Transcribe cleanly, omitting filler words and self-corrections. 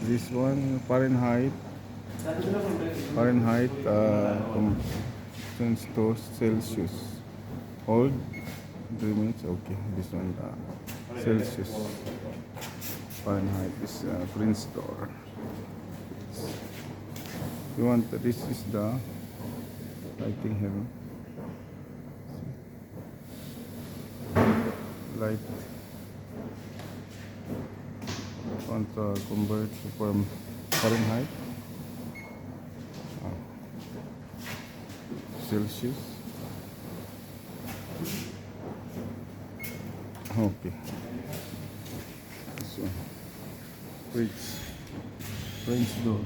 This one Fahrenheit. Fahrenheit turns to Celsius. Hold 3 minutes. Okay, this one Celsius. Fahrenheit is print store. You want this is the lighting here. Light. Want to convert from Fahrenheit. Celsius. Okay. So, French door.